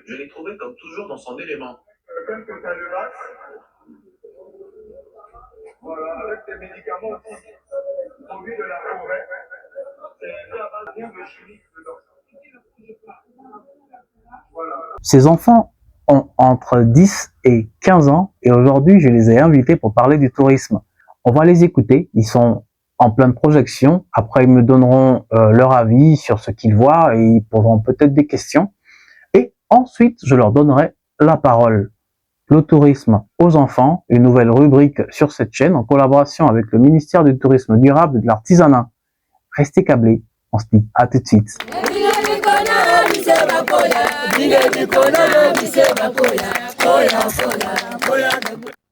Je l'ai trouvé comme toujours dans son élément. Quelques cadenas. Voilà, avec des médicaments aussi. Produits de la forêt. C'est bien à base de chimique dedans. Voilà. Ces enfants ont entre 10 et 15 ans et aujourd'hui, je les ai invités pour parler du tourisme. On va les écouter, ils sont en pleine projection. Après, ils me donneront leur avis sur ce qu'ils voient et ils poseront peut-être des questions. Et ensuite, je leur donnerai la parole. Le tourisme aux enfants, une nouvelle rubrique sur cette chaîne en collaboration avec le ministère du Tourisme durable et de l'Artisanat. Restez câblés, on se dit à tout de suite.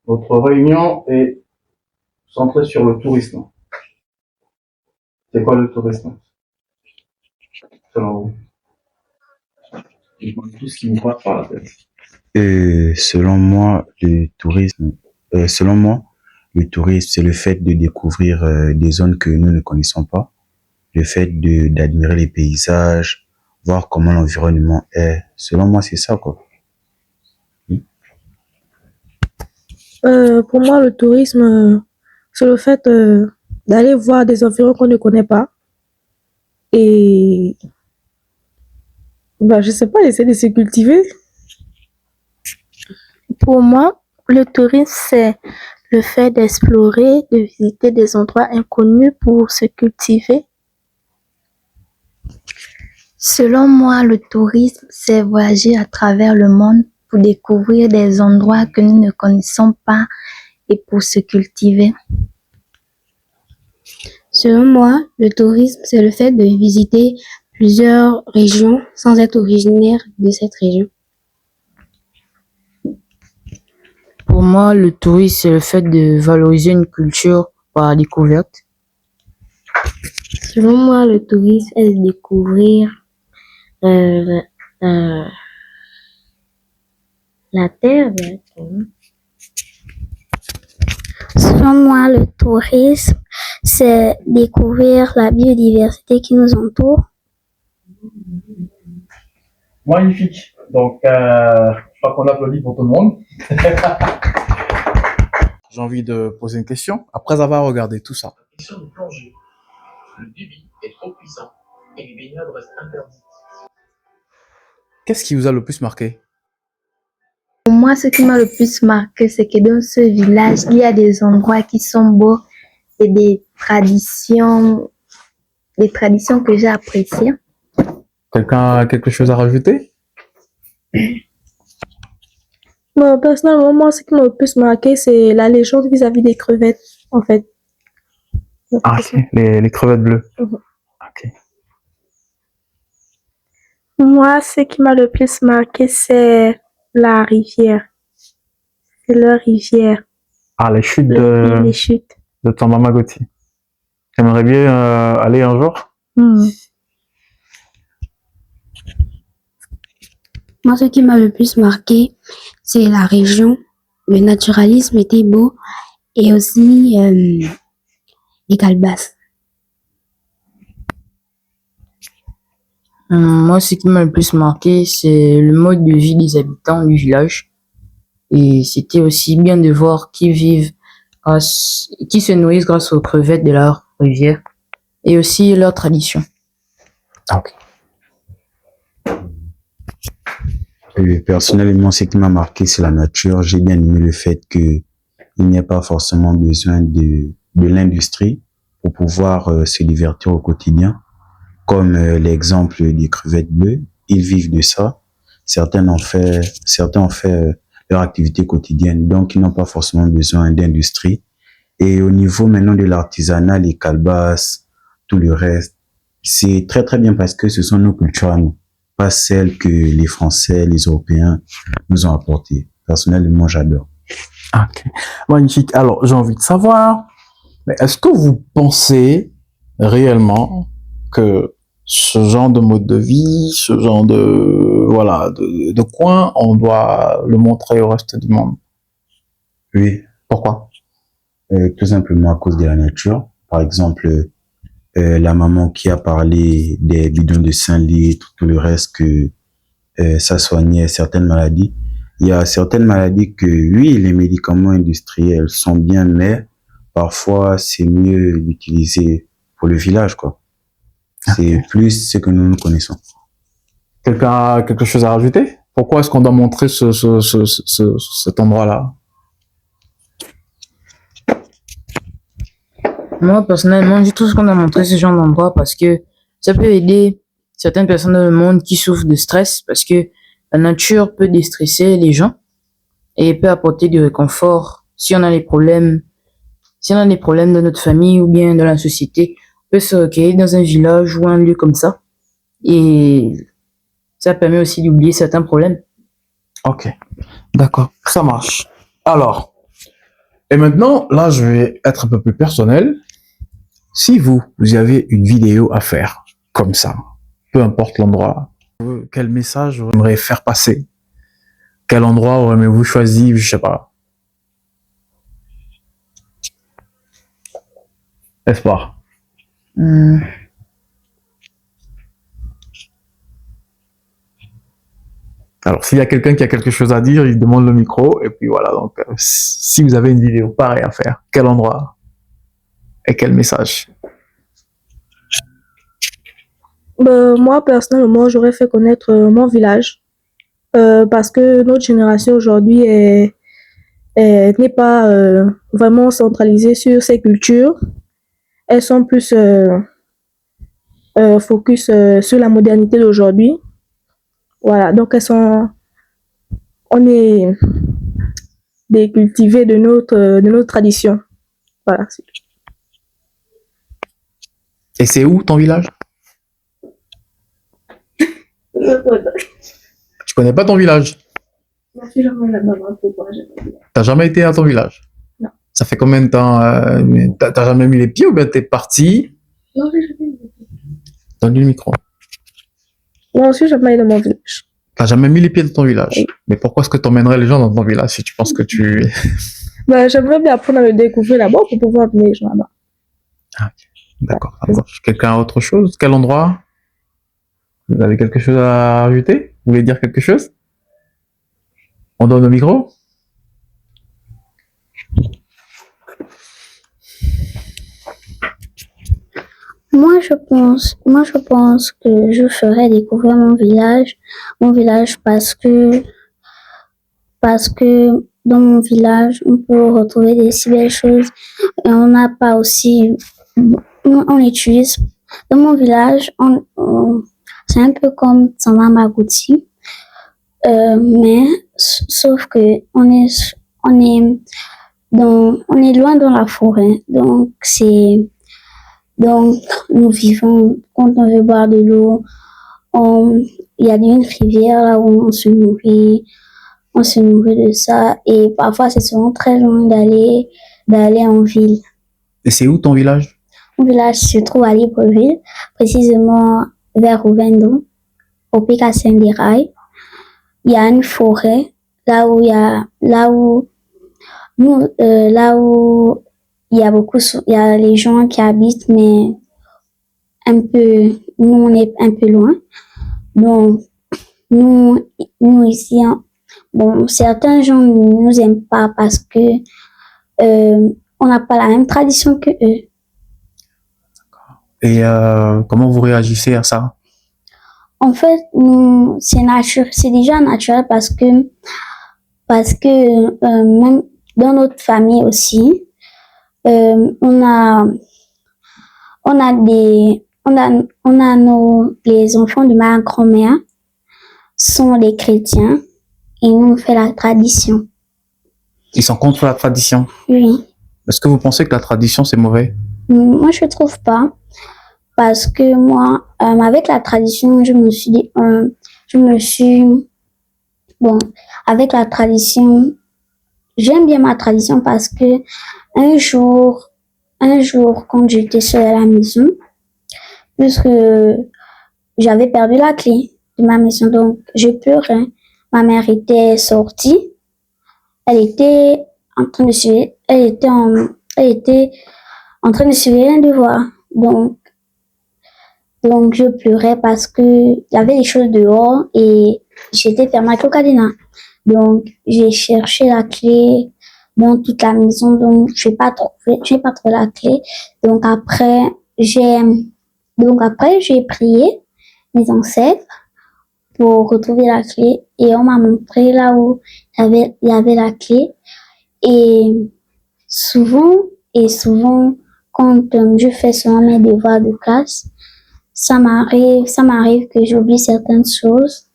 Notre réunion est centrée sur le tourisme. C'est quoi le tourisme, selon vous? Dites-moi tout ce qui vous passe par la tête. Selon moi, le tourisme, c'est le fait de découvrir des zones que nous ne connaissons pas, le fait d'admirer les paysages, voir comment l'environnement est. Selon moi, c'est ça, quoi. Pour moi, le tourisme, c'est le fait d'aller voir des environs qu'on ne connaît pas et, je sais pas, essayer de se cultiver. Pour moi, le tourisme, c'est le fait d'explorer, de visiter des endroits inconnus pour se cultiver. Selon moi, le tourisme, c'est voyager à travers le monde pour découvrir des endroits que nous ne connaissons pas et pour se cultiver. Selon moi, le tourisme, c'est le fait de visiter plusieurs régions sans être originaire de cette région. Pour moi, le tourisme, c'est le fait de valoriser une culture par la découverte. Selon moi, le tourisme est de découvrir la terre. Selon moi, le tourisme, c'est découvrir la biodiversité qui nous entoure. Magnifique. Donc, je crois qu'on applaudit pour tout le monde. J'ai envie de poser une question. Après avoir regardé tout ça. Question de plongée. Le débit est trop puissant et les baignades restent interdites. Qu'est-ce qui vous a le plus marqué? Pour moi, ce qui m'a le plus marqué, c'est que dans ce village, il y a des endroits qui sont beaux et des traditions que j'ai appréciées. Quelqu'un a quelque chose à rajouter? Moi, personnellement, ce qui m'a le plus marqué, c'est la légende vis-à-vis des crevettes, en fait. Ah, ok. Les crevettes bleues. Ok. Moi, ce qui m'a le plus marqué, c'est la rivière. C'est leur rivière. Ah, les chutes Les chutes. de Tambamagoti. J'aimerais bien aller un jour. Moi, ce qui m'a le plus marqué, c'est la région. Le naturalisme était beau et aussi les calebasses. Moi, ce qui m'a le plus marqué, c'est le mode de vie des habitants du village. Et c'était aussi bien de voir qu'ils se nourrissent grâce aux crevettes de leur rivière et aussi leurs traditions. Ok. Personnellement, ce qui m'a marqué, c'est la nature. J'ai bien aimé le fait qu'il n'y a pas forcément besoin de l'industrie pour pouvoir se divertir au quotidien. Comme l'exemple des crevettes bleues, ils vivent de ça. Certains ont fait leur activité quotidienne, donc ils n'ont pas forcément besoin d'industrie. Et au niveau maintenant de l'artisanat, les calebasses, tout le reste, c'est très très bien parce que ce sont nos cultures à nous, pas celles que les Français, les Européens nous ont apportées. Personnellement, j'adore. Ok. Magnifique. Alors, j'ai envie de savoir, mais est-ce que vous pensez réellement que ce genre de mode de vie, ce genre de coin, on doit le montrer au reste du monde? Oui. Pourquoi? Tout simplement à cause de la nature. Par exemple, la maman qui a parlé des bidons de 5 litres, tout le reste que ça soignait certaines maladies. Il y a certaines maladies que, oui, les médicaments industriels sont bien, mais parfois, c'est mieux d'utiliser pour le village, quoi. C'est plus ce que nous connaissons. Quelqu'un a quelque chose à rajouter? Pourquoi est-ce qu'on doit montrer cet endroit-là? Moi, personnellement, je trouve qu'on a montré ce genre d'endroit parce que ça peut aider certaines personnes dans le monde qui souffrent de stress parce que la nature peut déstresser les gens et peut apporter du réconfort si on a des problèmes, dans notre famille ou bien dans la société. On peut se recueillir dans un village ou un lieu comme ça et ça permet aussi d'oublier certains problèmes. Ok, d'accord, ça marche. Alors, et maintenant, là, je vais être un peu plus personnel. Si vous avez une vidéo à faire, comme ça, peu importe l'endroit, quel message vous aimeriez faire passer? Quel endroit aimeriez-vous choisir? Je sais pas. Espoir. Alors, s'il y a quelqu'un qui a quelque chose à dire, il demande le micro, et puis voilà. Donc, si vous avez une vidéo pareille à faire, quel endroit et quel message? Moi, personnellement, j'aurais fait connaître mon village parce que notre génération aujourd'hui n'est pas vraiment centralisée sur ces cultures. Elles sont plus focus sur la modernité d'aujourd'hui. Voilà, donc on est décultivé de notre tradition. Voilà. Et c'est où ton village? Tu connais pas ton village? T'as jamais été à ton village? Non. Ça fait combien de temps? T'as jamais mis les pieds ou bien t'es parti? Non, j'ai jamais mis les pieds. Donne-lui le micro. Non, je suis jamais allée dans mon village. T'as jamais mis les pieds dans ton village? Oui. Mais pourquoi est-ce que t'emmènerais les gens dans ton village si tu penses que tu... J'aimerais bien apprendre à le découvrir là-bas pour pouvoir venir les gens là-bas. Ah, d'accord, ça marche. Quelqu'un a autre chose? Quel endroit? Vous avez quelque chose à ajouter? Vous voulez dire quelque chose? On donne le micro? Moi, je pense que je ferais découvrir mon village parce que dans mon village, on peut retrouver des si belles choses et on n'a pas aussi, on utilise, dans mon village, c'est un peu comme Tsama Magouti, mais sauf que on est loin dans la forêt, donc nous vivons, quand on veut boire de l'eau, il y a une rivière là où on se nourrit de ça et parfois c'est souvent très loin d'aller en ville. Et c'est où ton village? Mon village se trouve à Libreville, précisément vers Rovendo, au pic à Saint-Dérail. Il y a une forêt là où il y a les gens qui habitent, mais nous on est un peu loin. Donc, nous ici, certains gens ne nous aiment pas parce que on n'a pas la même tradition que eux. Et comment vous réagissez à ça? En fait, c'est déjà naturel parce que même dans notre famille aussi, les enfants de ma grand-mère sont des chrétiens et nous on fait la tradition. Ils sont contre la tradition? Oui. Est-ce que vous pensez que la tradition c'est mauvais? Moi je trouve pas parce que moi avec la tradition avec la tradition j'aime bien ma tradition parce que un jour quand j'étais seule à la maison, puisque j'avais perdu la clé de ma maison, donc je pleurais. Ma mère était sortie, elle était en train de suivre un devoir. Donc Donc, je pleurais parce que il y avait des choses dehors et j'étais fermée avec le cadenas. Donc, j'ai cherché la clé dans toute la maison, donc j'ai pas trouvé la clé. Donc j'ai, donc après, j'ai prié mes ancêtres pour retrouver la clé et on m'a montré là où il y avait la clé. Et souvent, souvent, quand je fais souvent mes devoirs de classe, ça m'arrive que j'oublie certaines choses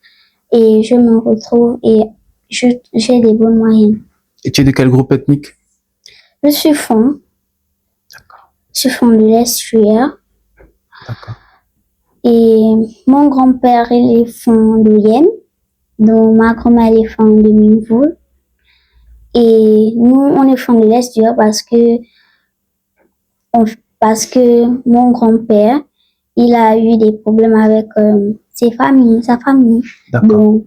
et je me retrouve et j'ai des bonnes moyennes. Et tu es de quel groupe ethnique? Je suis fond. D'accord. Je suis fond de l'Est-Chuer. D'accord. Et mon grand-père, il est fond de Yem. Donc, ma grand-mère, elle est fond de Minvoul. Et nous, on est fond de l'Est-Chuer parce que mon grand-père, il a eu des problèmes avec sa famille. D'accord. Donc,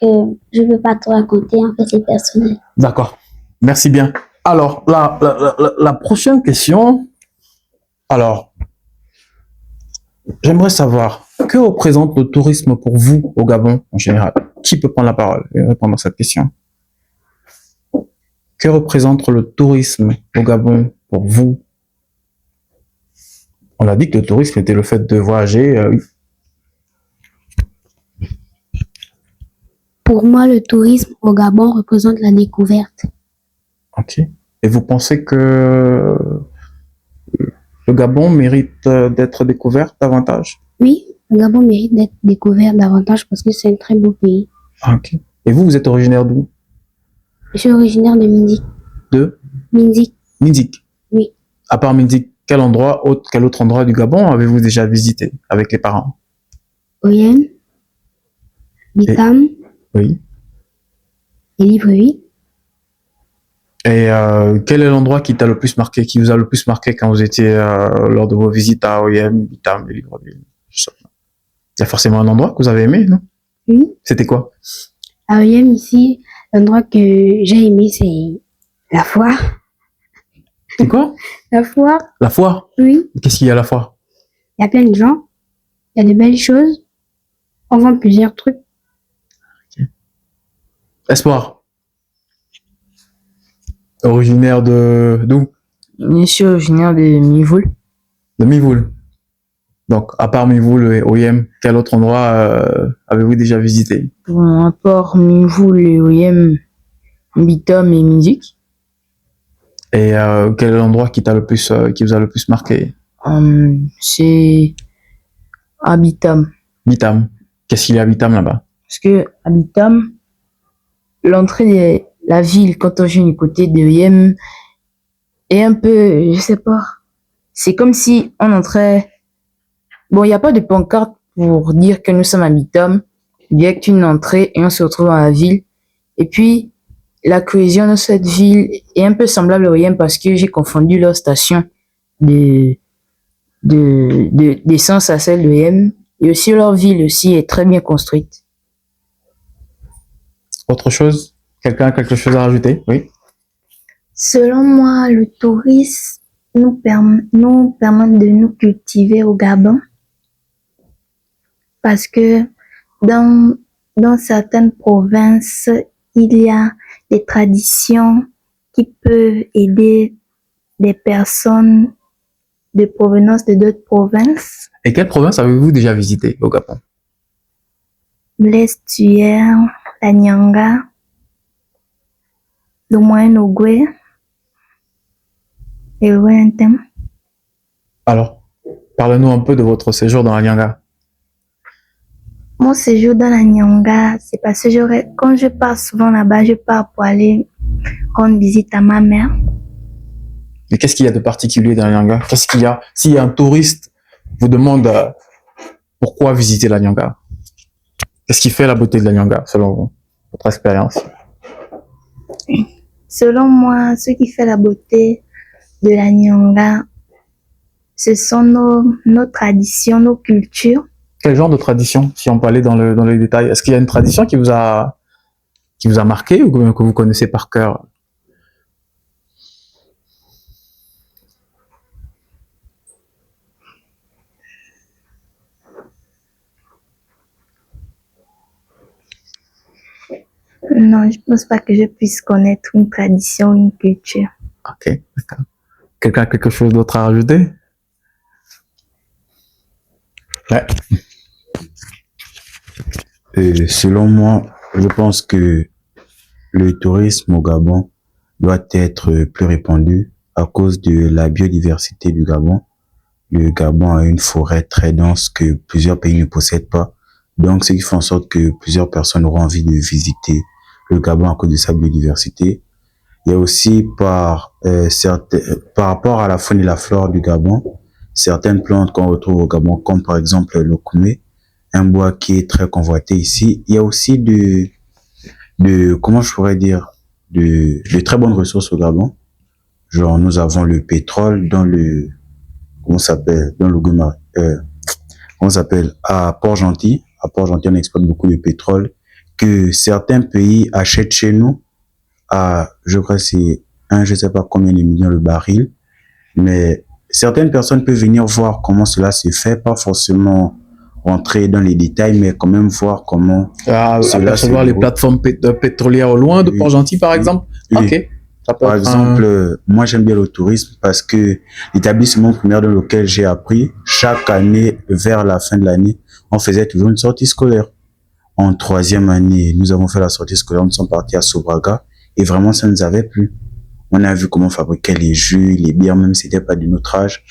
je ne peux pas te raconter, en fait, c'est personnel. D'accord. Merci bien. Alors, la prochaine question. Alors, j'aimerais savoir, que représente le tourisme pour vous au Gabon en général? Qui peut prendre la parole et répondre à cette question? Que représente le tourisme au Gabon pour vous? On a dit que le tourisme était le fait de voyager. Oui. Pour moi, le tourisme au Gabon représente la découverte. Ok. Et vous pensez que le Gabon mérite d'être découvert davantage? Oui, le Gabon mérite d'être découvert davantage parce que c'est un très beau pays. Ok. Et vous êtes originaire d'où? Je suis originaire de Minzik. De Minzik, Minzik. oui. À part Minzik, quel autre endroit du Gabon avez-vous déjà visité avec les parents? Oyem, Bitam Oui. et Libreville. Et quel est l'endroit qui t'a le plus marqué, qui vous a le plus marqué quand vous étiez lors de vos visites à Oyem, Bitam et Libreville? Il y a forcément un endroit que vous avez aimé, non? Oui. C'était quoi? À Oyem, ici, l'endroit que j'ai aimé, c'est la foire. C'est quoi? La foire, La foire? oui. Qu'est-ce qu'il y a à la foire? Il y a plein de gens. Il y a de belles choses. On vend plusieurs trucs. Espoir. Originaire de d'où? Je suis originaire de Mivoul. De Mivoul. Donc, à part Mivoul et Oyem, quel autre endroit avez-vous déjà visité? Bon, à part Mivoul et Oyem, Bitam et Minzik. Et quel est l'endroit qui qui vous a le plus marqué? C'est à Bitam. Bitam. Qu'est-ce qu'il y a à Bitam là-bas? Parce que à Bitam, l'entrée de la ville, quand on vient du côté de Oyem, est un peu, je sais pas. C'est comme si on entrait. Bon, il n'y a pas de pancarte pour dire que nous sommes à Bitam. Direct une entrée et on se retrouve dans la ville. Et puis, la cohésion de cette ville est un peu semblable à Oyem parce que j'ai confondu leur station d'essence à celle de Oyem. Et aussi leur ville aussi est très bien construite. Autre chose? Quelqu'un a quelque chose à rajouter? Oui. Selon moi, le tourisme nous permet de nous cultiver au Gabon parce que dans certaines provinces, il y a des traditions qui peuvent aider des personnes de provenance de d'autres provinces. Et quelle province avez-vous déjà visité au Gabon? L'Estuaire, la Nyanga, le Moyen-Ogooué et le Lointain. Alors, parlez-nous un peu de votre séjour dans la Nyanga. Mon séjour dans la Nyanga, c'est parce que quand je pars souvent là-bas, je pars pour aller rendre visite à ma mère. Mais qu'est-ce qu'il y a de particulier dans la Nyanga? Qu'est-ce qu'il y a? Si un touriste vous demande pourquoi visiter la Nyanga, qu'est-ce qui fait la beauté de la Nyanga, selon vous, votre expérience? Selon moi, ce qui fait la beauté de la Nyanga, ce sont nos traditions, nos cultures. Quel genre de tradition, si on peut aller dans les détails? Est-ce qu'il y a une tradition qui vous a marqué ou que vous connaissez par cœur? Non, je pense pas que je puisse connaître une tradition, une culture. Ok, d'accord. Quelqu'un a quelque chose d'autre à rajouter? Ouais. Selon moi, je pense que le tourisme au Gabon doit être plus répandu à cause de la biodiversité du Gabon. Le Gabon a une forêt très dense que plusieurs pays ne possèdent pas. Donc, ce qui fait en sorte que plusieurs personnes auront envie de visiter le Gabon à cause de sa biodiversité. Il y a aussi par rapport à la faune et la flore du Gabon, certaines plantes qu'on retrouve au Gabon, comme par exemple le koumé, un bois qui est très convoité ici. Il y a aussi comment je pourrais dire, de très bonnes ressources au Gabon. Genre, nous avons le pétrole dans comment ça s'appelle, dans le Goma, comment ça s'appelle, à Port-Gentil. À Port-Gentil, on exporte beaucoup de pétrole que certains pays achètent chez nous à, je crois, c'est je sais pas combien de millions le baril. Mais certaines personnes peuvent venir voir comment cela se fait, pas forcément rentrer dans les détails, mais quand même voir comment cela se Apercevoir les déroule. plateformes pétrolières au loin de Oui. Port-Gentil, par exemple? Oui. Ok. Ça peut Par être exemple, moi j'aime bien le tourisme parce que l'établissement primaire dans lequel j'ai appris, chaque année, vers la fin de l'année, on faisait toujours une sortie scolaire. En troisième année, nous avons fait la sortie scolaire, nous sommes partis à Sobraga et vraiment ça nous avait plu. On a vu comment on fabriquait les jus, les bières, même si c'était pas de notre âge.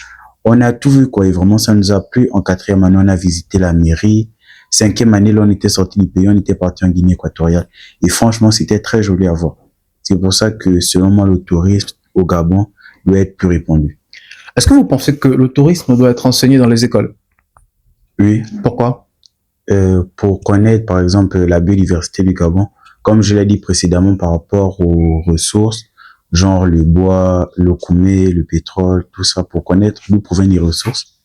On a tout vu, quoi, et vraiment ça nous a plu. En quatrième année, on a visité la mairie. Cinquième année, là, on était sorti du pays, on était parti en Guinée équatoriale. Et franchement, c'était très joli à voir. C'est pour ça que, selon moi, le tourisme au Gabon doit être plus répandu. Est-ce que vous pensez que le tourisme doit être enseigné dans les écoles? Oui, Pourquoi? pour connaître, par exemple, la biodiversité du Gabon, comme je l'ai dit précédemment par rapport aux ressources, genre le bois, le koumé, le pétrole, tout ça, pour connaître d'où proviennent les ressources.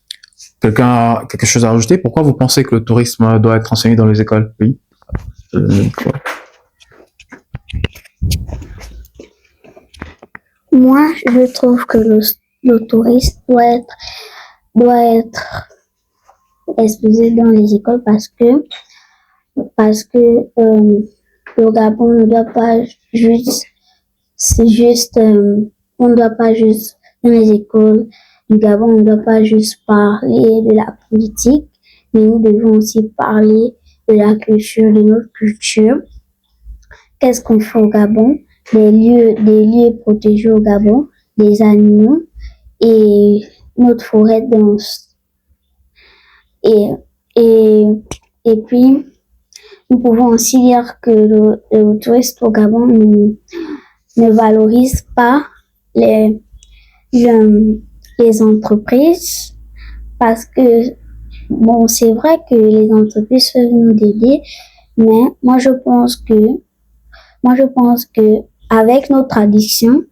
Quelqu'un a quelque chose à rajouter? Pourquoi vous pensez que le tourisme doit être enseigné dans les écoles? Oui. Quoi? Moi, je trouve que le tourisme doit être exposé dans les écoles parce que le Gabon ne doit pas on ne doit pas juste dans les écoles du Gabon, on ne doit pas juste parler de la politique, mais nous devons aussi parler de la culture, de notre culture. Qu'est-ce qu'on fait au Gabon? Des lieux protégés au Gabon, des animaux et notre forêt dense. Et puis, nous pouvons aussi dire que le touriste au Gabon ne valorise pas les entreprises parce que, bon, c'est vrai que les entreprises peuvent nous aider, mais moi je pense que avec nos traditions,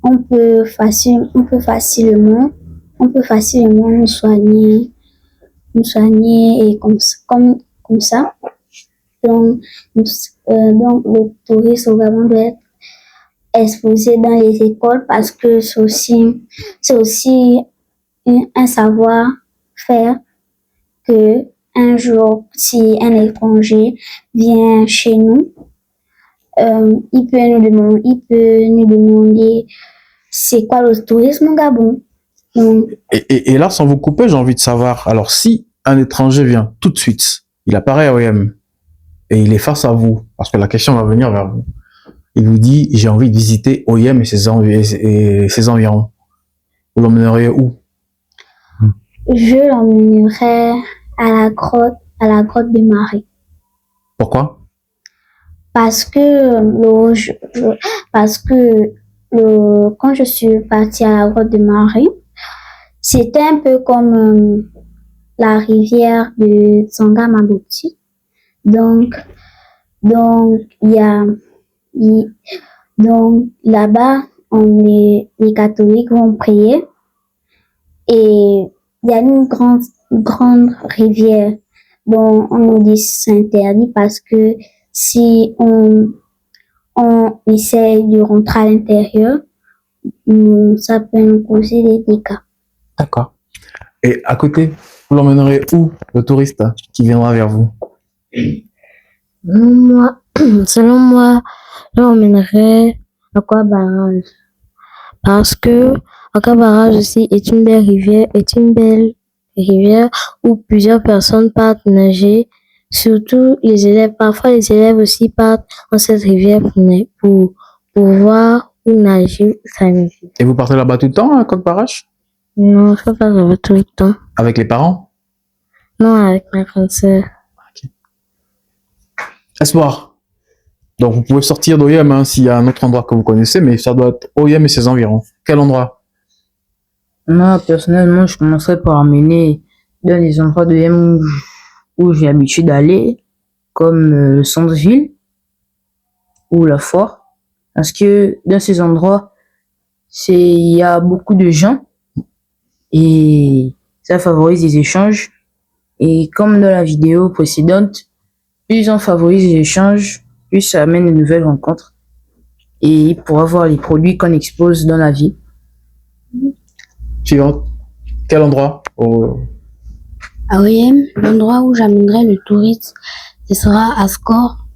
on peut facilement nous soigner et comme ça. Donc le tourisme au Gabon doit être exposé dans les écoles parce que c'est aussi un savoir-faire que un jour, si un étranger vient chez nous, il peut nous demander c'est quoi le tourisme au Gabon. Donc, Et là, sans vous couper, j'ai envie de savoir, alors si un étranger vient tout de suite, il apparaît à OM et il est face à vous, parce que la question va venir vers vous, il vous dit, j'ai envie de visiter OM et ses environs. Vous l'emmèneriez où? je l'emmènerai à la grotte de Marie. Pourquoi? Parce que quand je suis partie à la grotte de Marie, c'était un peu comme la rivière de Tsanga-Mabuti. Donc là-bas, les catholiques vont prier et il y a une grande rivière dont on nous dit c'est interdit parce que si on essaie de rentrer à l'intérieur, ça peut nous causer des dégâts. D'accord. Et à côté, vous l'emmènerez où, le touriste qui viendra vers vous? Moi, Selon moi, je l'emmènerais à Aqua Barrage. Parce que Aqua Barrage aussi est une belle rivière où plusieurs personnes partent nager. Surtout les élèves. Parfois, les élèves aussi partent dans cette rivière pour voir où nager, s'amuser. Et vous partez là-bas tout le temps, à Coq-Barache? Non, je peux pas là-bas tout le temps. Avec les parents? Non, avec ma grande sœur. Espoir. Donc, vous pouvez sortir d'Oyem, hein, s'il y a un autre endroit que vous connaissez, mais ça doit être Oyem et ses environs. Quel endroit? Moi, personnellement, je commencerais par amener dans les endroits de M où j'ai l'habitude d'aller, comme le centre-ville ou la foire. Parce que dans ces endroits, il y a beaucoup de gens et ça favorise les échanges. Et comme dans la vidéo précédente, plus on favorise les échanges, plus ça amène de nouvelles rencontres. Et pour avoir les produits qu'on expose dans la vie. Suivante. Quel endroit? À OIM, l'endroit où j'amènerai le touriste, ce sera à Score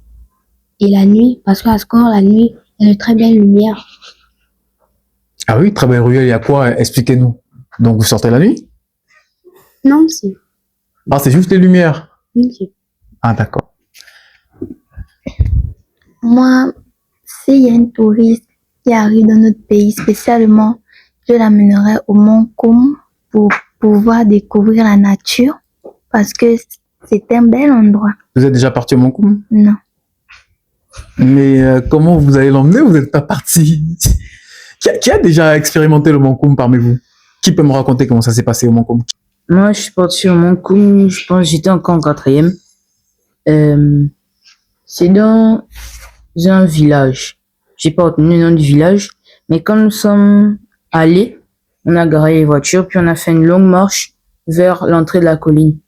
et la nuit, parce qu'à Score, la nuit, il y a de très belles lumières. Ah oui, très belle ruelle, il y a quoi? Expliquez-nous. Donc, vous sortez la nuit? Non, c'est... Ah, c'est juste les lumières. Oui. Ah, d'accord. Moi, s'il y a un touriste qui arrive dans notre pays, spécialement, je l'amènerai au Mont Koum pour pouvoir découvrir la nature parce que c'est un bel endroit. Vous êtes déjà parti au Montcoum? Non. Mais comment vous allez l'emmener? Vous n'êtes pas parti. Qui a déjà expérimenté le Montcoum parmi vous? Qui peut me raconter comment ça s'est passé au Montcoum? Moi, je suis parti au Montcoum, je pense que j'étais encore en 4e. C'est dans un village. J'ai pas retenu le nom du village, mais quand nous sommes allés, on a garé les voitures, puis on a fait une longue marche vers l'entrée de la colline.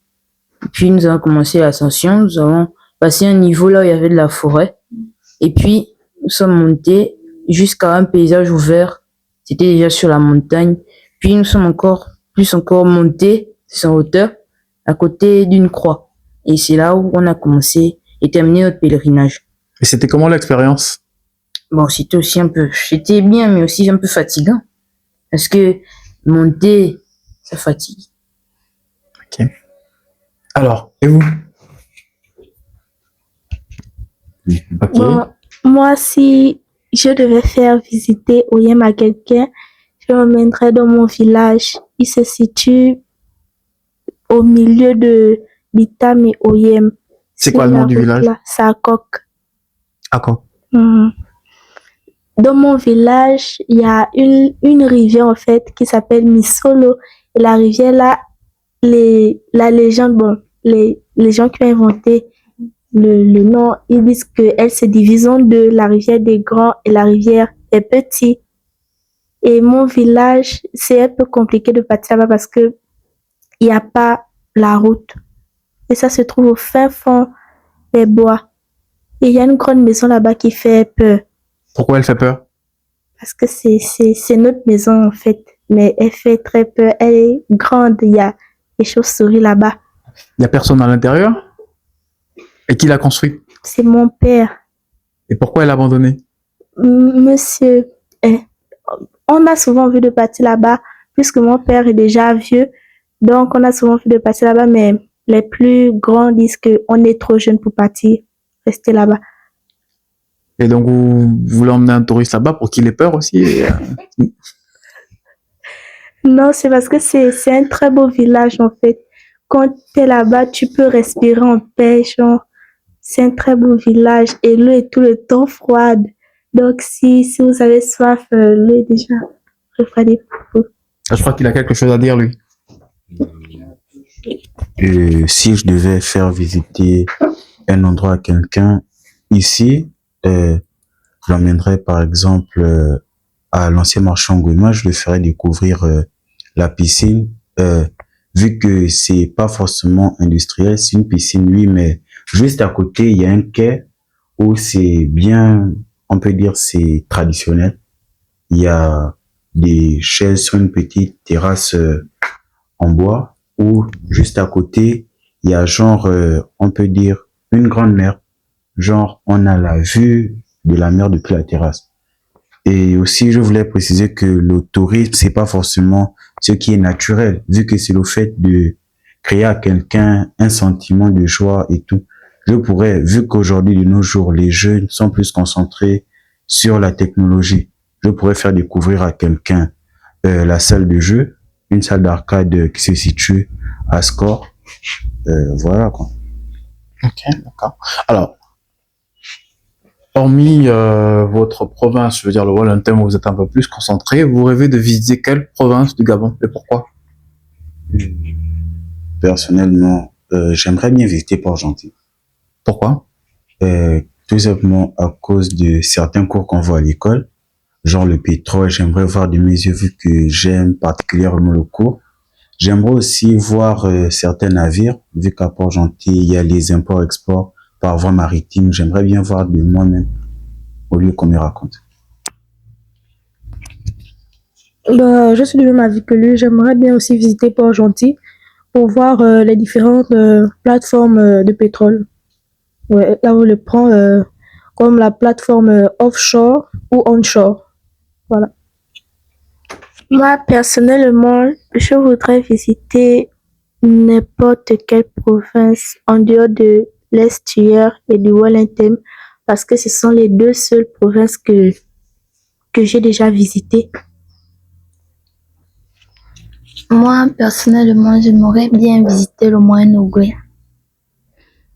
Puis nous avons commencé l'ascension, nous avons passé un niveau là où il y avait de la forêt, et puis nous sommes montés jusqu'à un paysage ouvert. C'était déjà sur la montagne. Puis nous sommes encore montés sans hauteur à côté d'une croix. Et c'est là où on a commencé et terminé notre pèlerinage. Et c'était comment l'expérience? Bon, c'était bien, mais aussi un peu fatigant. Parce que monter, ça fatigue. Ok. Alors, et vous? Ok. Bon, moi, si je devais faire visiter Oyem à quelqu'un, je l'emmènerais dans mon village. Il se situe au milieu de Bitam et Oyem. C'est quoi le nom du village? C'est à Coq. À quoi? Dans mon village, il y a une rivière en fait qui s'appelle Misolo. Et la rivière là, la légende, bon, les gens qui ont inventé le nom, ils disent qu'elle se divise en deux, la rivière des grands et la rivière des petits. Et mon village, c'est un peu compliqué de partir là-bas parce que il n'y a pas la route. Et ça se trouve au fin fond des bois. Et il y a une grande maison là-bas qui fait peur. Pourquoi elle fait peur? Parce que c'est notre maison en fait. Mais elle fait très peur. Elle est grande. Il y a des chauves-souris là-bas. Il n'y a personne à l'intérieur? Et qui l'a construite? C'est mon père. Et pourquoi elle a abandonné? Monsieur, on a souvent vu de partir là-bas, puisque mon père est déjà vieux. Donc, on a souvent vu de partir là-bas, mais les plus grands disent qu'on est trop jeune pour partir, rester là-bas. Et donc, vous voulez emmener un touriste là-bas pour qu'il ait peur aussi? Non, c'est parce que c'est un très beau village, en fait. Quand tu es là-bas, tu peux respirer en paix, genre. C'est un très beau village et l'eau est tout le temps froide. Donc, si vous avez soif, l'eau est déjà refroidie pour vous. Je crois qu'il a quelque chose à dire, lui. Si je devais faire visiter un endroit à quelqu'un ici, je l'emmènerais par exemple à l'ancien marché Ngouema, je le ferais découvrir la piscine, vu que c'est pas forcément industriel, c'est une piscine, oui, mais juste à côté, il y a un quai où c'est bien, on peut dire, c'est traditionnel. Il y a des chaises sur une petite terrasse en bois, ou juste à côté, il y a genre, on peut dire, une grande mer Genre, on a la vue de la mer depuis la terrasse. Et aussi, je voulais préciser que le tourisme, c'est pas forcément ce qui est naturel, vu que c'est le fait de créer à quelqu'un un sentiment de joie et tout. Je pourrais, vu qu'aujourd'hui, de nos jours, les jeunes sont plus concentrés sur la technologie, je pourrais faire découvrir à quelqu'un la salle de jeu, une salle d'arcade qui se situe à Score. Voilà quoi. Ok, d'accord. Alors, hormis votre province, je veux dire le Wallontain où vous êtes un peu plus concentré, vous rêvez de visiter quelle province du Gabon et pourquoi? Personnellement, j'aimerais bien visiter Port-Gentil. Pourquoi? Tout simplement à cause de certains cours qu'on voit à l'école, genre le pétrole, j'aimerais voir de mes yeux vu que j'aime particulièrement le cours. J'aimerais aussi voir certains navires, vu qu'à Port-Gentil, il y a les imports-exports par voie maritime. J'aimerais bien voir de moi-même au lieu qu'on me raconte. Je suis du même avis que lui. J'aimerais bien aussi visiter Port-Gentil pour voir les différentes plateformes de pétrole. Ouais, là où on le prend comme la plateforme offshore ou onshore. Voilà. Moi, personnellement, je voudrais visiter n'importe quelle province en dehors de l'estuaire et du Wellington parce que ce sont les deux seules provinces que j'ai déjà visitées. Moi, personnellement, j'aimerais bien visiter le Moyen-Ogooué.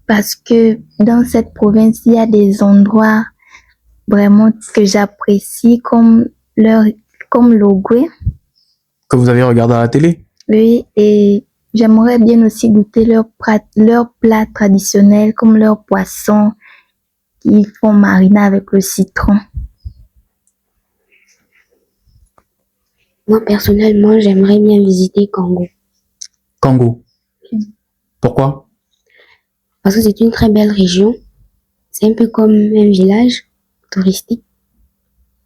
Parce que dans cette province, il y a des endroits vraiment que j'apprécie comme l'Ogooué. Que vous avez regardé à la télé? Oui, et j'aimerais bien aussi goûter leurs plats traditionnels comme leurs poissons qu'ils font mariner avec le citron. Moi, personnellement, j'aimerais bien visiter Congo. Congo. Pourquoi? Parce que c'est une très belle région. C'est un peu comme un village touristique.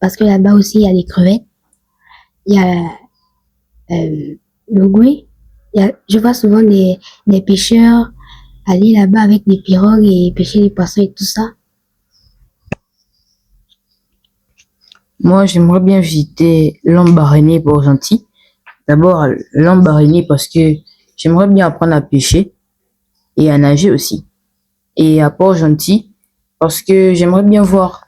Parce que là-bas aussi, il y a des crevettes. Il y a le goué. Je vois souvent des pêcheurs aller là-bas avec des pirogues et pêcher les poissons et tout ça. Moi, j'aimerais bien visiter Lambaréné Port-Gentil. D'abord, Lambaréné parce que j'aimerais bien apprendre à pêcher et à nager aussi. Et à Port-Gentil parce que j'aimerais bien voir,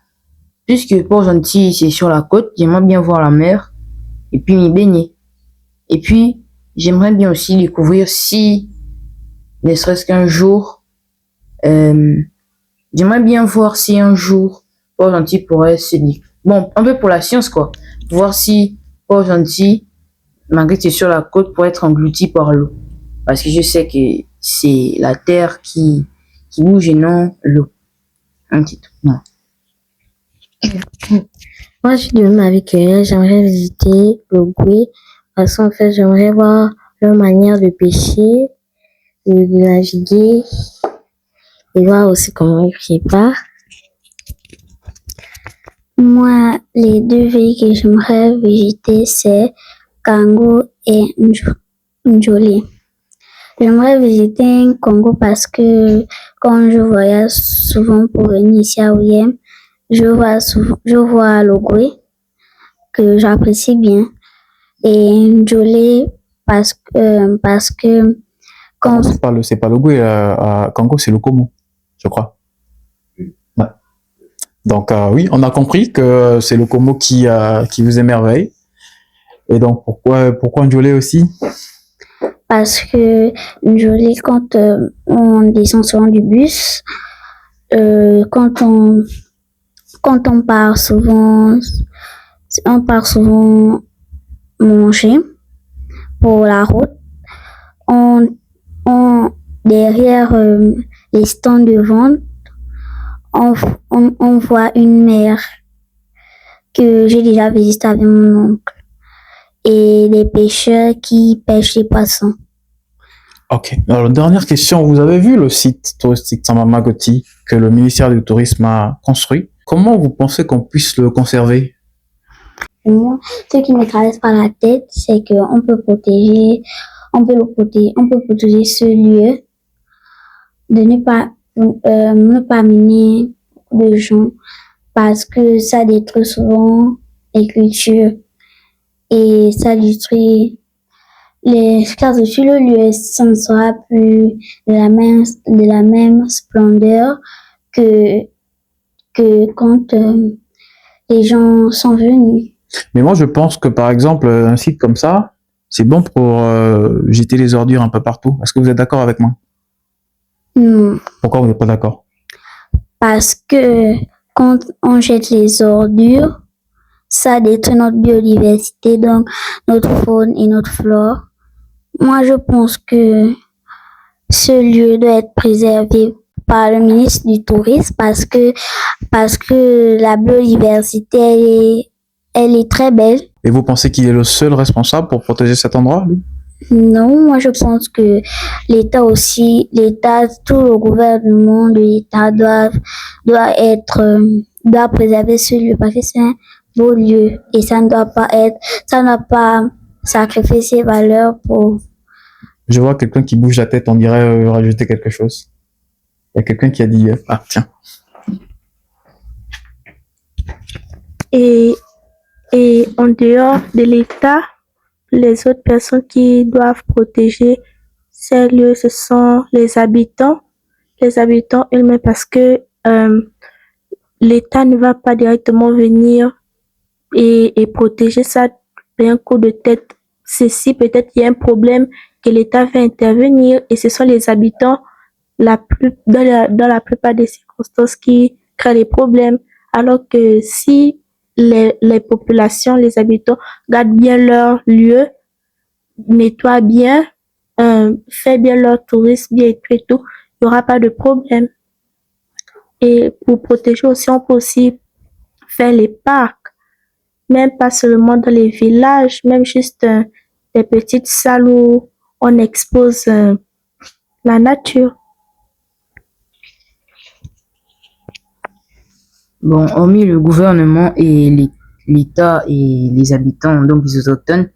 puisque Port-Gentil c'est sur la côte, j'aimerais bien voir la mer et puis m'y baigner. Et puis, j'aimerais bien aussi découvrir si, ne serait-ce qu'un jour, j'aimerais bien voir si un jour Port-Gentil pourrait se dire, bon, un peu pour la science quoi, voir si Port-Gentil, malgré que c'est sur la côte, pourrait être englouti par l'eau. Parce que je sais que c'est la terre qui bouge et non l'eau. Un petit truc, non. Moi, je suis de même avec eux. J'aimerais visiter le Goué. Parce qu'en fait, j'aimerais voir leur manière de pêcher, de naviguer et voir aussi comment ils préparent. Moi, les deux pays que j'aimerais visiter, c'est Congo et Njoli. J'aimerais visiter Congo parce que quand je voyage souvent pour venir ici à Ouiem, je vois l'Ogooué que j'apprécie bien et Njolé parce que quand C'est pas le Goué, à Congo, c'est le Como, je crois. Ouais. Donc, oui, on a compris que c'est le Como qui vous émerveille. Et donc, pourquoi Njolé aussi? parce que Njolé, quand on descend souvent du bus, quand on part souvent manger pour la route. Derrière les stands de vente, on voit une mer que j'ai déjà visitée avec mon oncle et des pêcheurs qui pêchent les poissons. Ok. Alors, dernière question. Vous avez vu le site touristique Tsamba-Magoti que le ministère du Tourisme a construit? Comment vous pensez qu'on puisse le conserver? Moi, ce qui me traverse par la tête, c'est qu'on peut protéger ce lieu, de ne pas amener de gens parce que ça détruit souvent les cultures et ça détruit car sur le lieu, ça ne sera plus de la même splendeur que, que quand les gens sont venus. Mais moi, je pense que, par exemple, un site comme ça, c'est bon pour jeter les ordures un peu partout. Est-ce que vous êtes d'accord avec moi? Non, Pourquoi vous n'êtes pas d'accord? parce que quand on jette les ordures, ça détruit notre biodiversité, donc notre faune et notre flore. Moi, je pense que ce lieu doit être préservé par le ministre du Tourisme parce que la biodiversité, elle est très belle. Et vous pensez qu'il est le seul responsable pour protéger cet endroit, lui? Non, moi je pense que l'État aussi, tout le gouvernement de l'État doit préserver ce lieu parce que c'est un beau lieu et ça ne doit pas sacrifier ses valeurs pour. Je vois quelqu'un qui bouge la tête, on dirait rajouter quelque chose. Il y a quelqu'un qui a dit ah tiens. Et en dehors de l'État, les autres personnes qui doivent protéger ces lieux, ce sont les habitants eux-mêmes parce que l'État ne va pas directement venir et protéger ça d'un coup de tête. Ceci, peut-être il y a un problème que l'État va intervenir et ce sont les habitants dans la plupart des circonstances qui créent les problèmes. Alors que si les populations, les habitants gardent bien leur lieu, nettoient bien, fait bien leur tourisme, bien et tout, il n'y aura pas de problème. Et pour protéger aussi, on peut aussi faire les parcs, même pas seulement dans les villages, même juste des petites salles où on expose la nature. Bon, hormis le gouvernement et l'État et les habitants, donc les autochtones,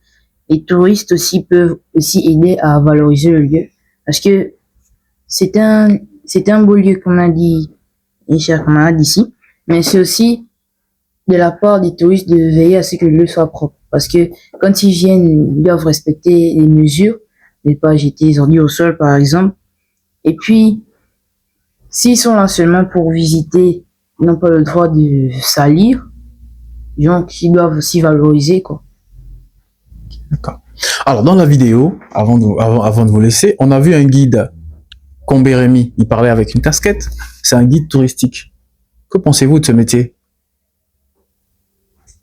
les touristes aussi peuvent aussi aider à valoriser le lieu. Parce que c'est un beau lieu, comme a dit mes chers camarades ici, mais c'est aussi de la part des touristes de veiller à ce que le lieu soit propre. Parce que quand ils viennent, ils doivent respecter les mesures, ne pas jeter les ordures au sol, par exemple. Et puis, s'ils sont là seulement pour visiter, ils n'ont pas le droit de salir, donc ils doivent aussi valoriser, quoi. D'accord. Alors dans la vidéo, avant de vous laisser, on a vu un guide, Combé Rémy. Il parlait avec une casquette. C'est un guide touristique. Que pensez-vous de ce métier?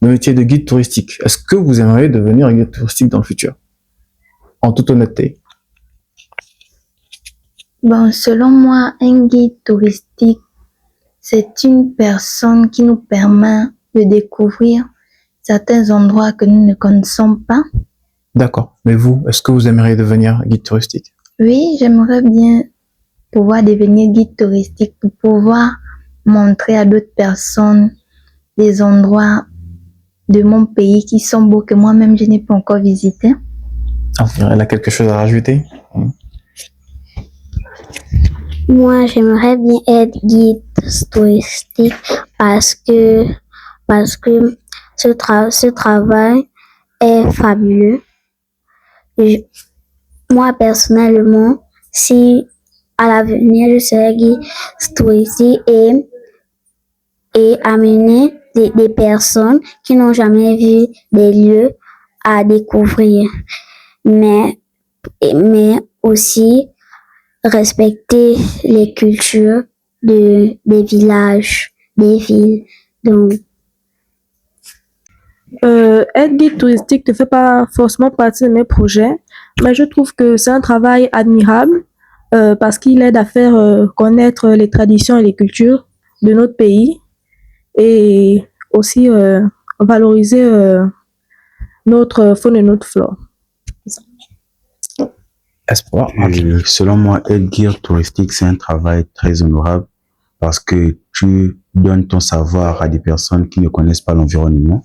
Le métier de guide touristique. Est-ce que vous aimeriez devenir guide touristique dans le futur? En toute honnêteté. Bon, selon moi, un guide touristique, c'est une personne qui nous permet de découvrir certains endroits que nous ne connaissons pas. D'accord. Mais vous, est-ce que vous aimeriez devenir guide touristique? Oui, j'aimerais bien pouvoir devenir guide touristique pour pouvoir montrer à d'autres personnes des endroits de mon pays qui sont beaux que moi-même je n'ai pas encore visité. Elle a quelque chose à rajouter? Moi, j'aimerais bien être guide touristique parce que ce travail est fabuleux. Moi, personnellement, si à l'avenir je serais guide touristique et amener des personnes qui n'ont jamais vu des lieux à découvrir, mais aussi respecter les cultures des villages, des villes. Donc, Être guide touristique ne fait pas forcément partie de mes projets, mais je trouve que c'est un travail admirable parce qu'il aide à faire connaître les traditions et les cultures de notre pays et aussi valoriser notre faune et notre flore. Espoir. Selon moi, être guide touristique, c'est un travail très honorable parce que tu donnes ton savoir à des personnes qui ne connaissent pas l'environnement.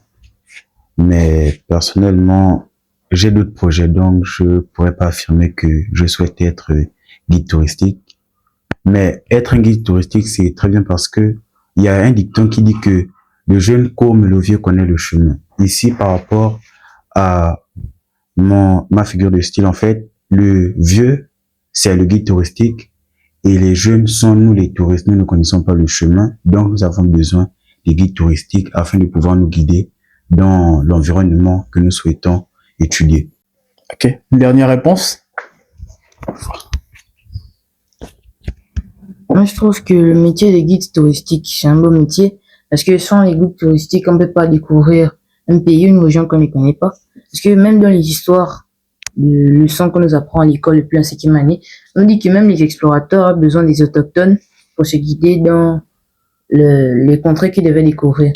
Mais personnellement, j'ai d'autres projets, donc je pourrais pas affirmer que je souhaite être guide touristique. Mais être un guide touristique, c'est très bien parce que il y a un dicton qui dit que le jeune comme le vieux connaît le chemin. Ici, par rapport à ma figure de style, en fait, le vieux, c'est le guide touristique et les jeunes sont nous les touristes. Nous ne connaissons pas le chemin, donc nous avons besoin des guides touristiques afin de pouvoir nous guider dans l'environnement que nous souhaitons étudier. Ok. Une dernière réponse? Moi, je trouve que le métier de guide touristique, c'est un beau métier parce que sans les guides touristiques, on peut pas découvrir un pays, une région qu'on ne connaît pas. Parce que même dans les histoires, les leçons qu'on nous apprend à l'école depuis la 7e année, on dit que même les explorateurs ont besoin des autochtones pour se guider dans les contrées qu'ils devaient découvrir.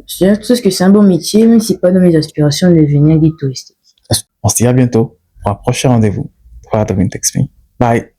Je trouve que c'est un beau métier, même si pas dans mes aspirations de devenir guide touristique. On se dit à bientôt pour un prochain rendez-vous. Bye.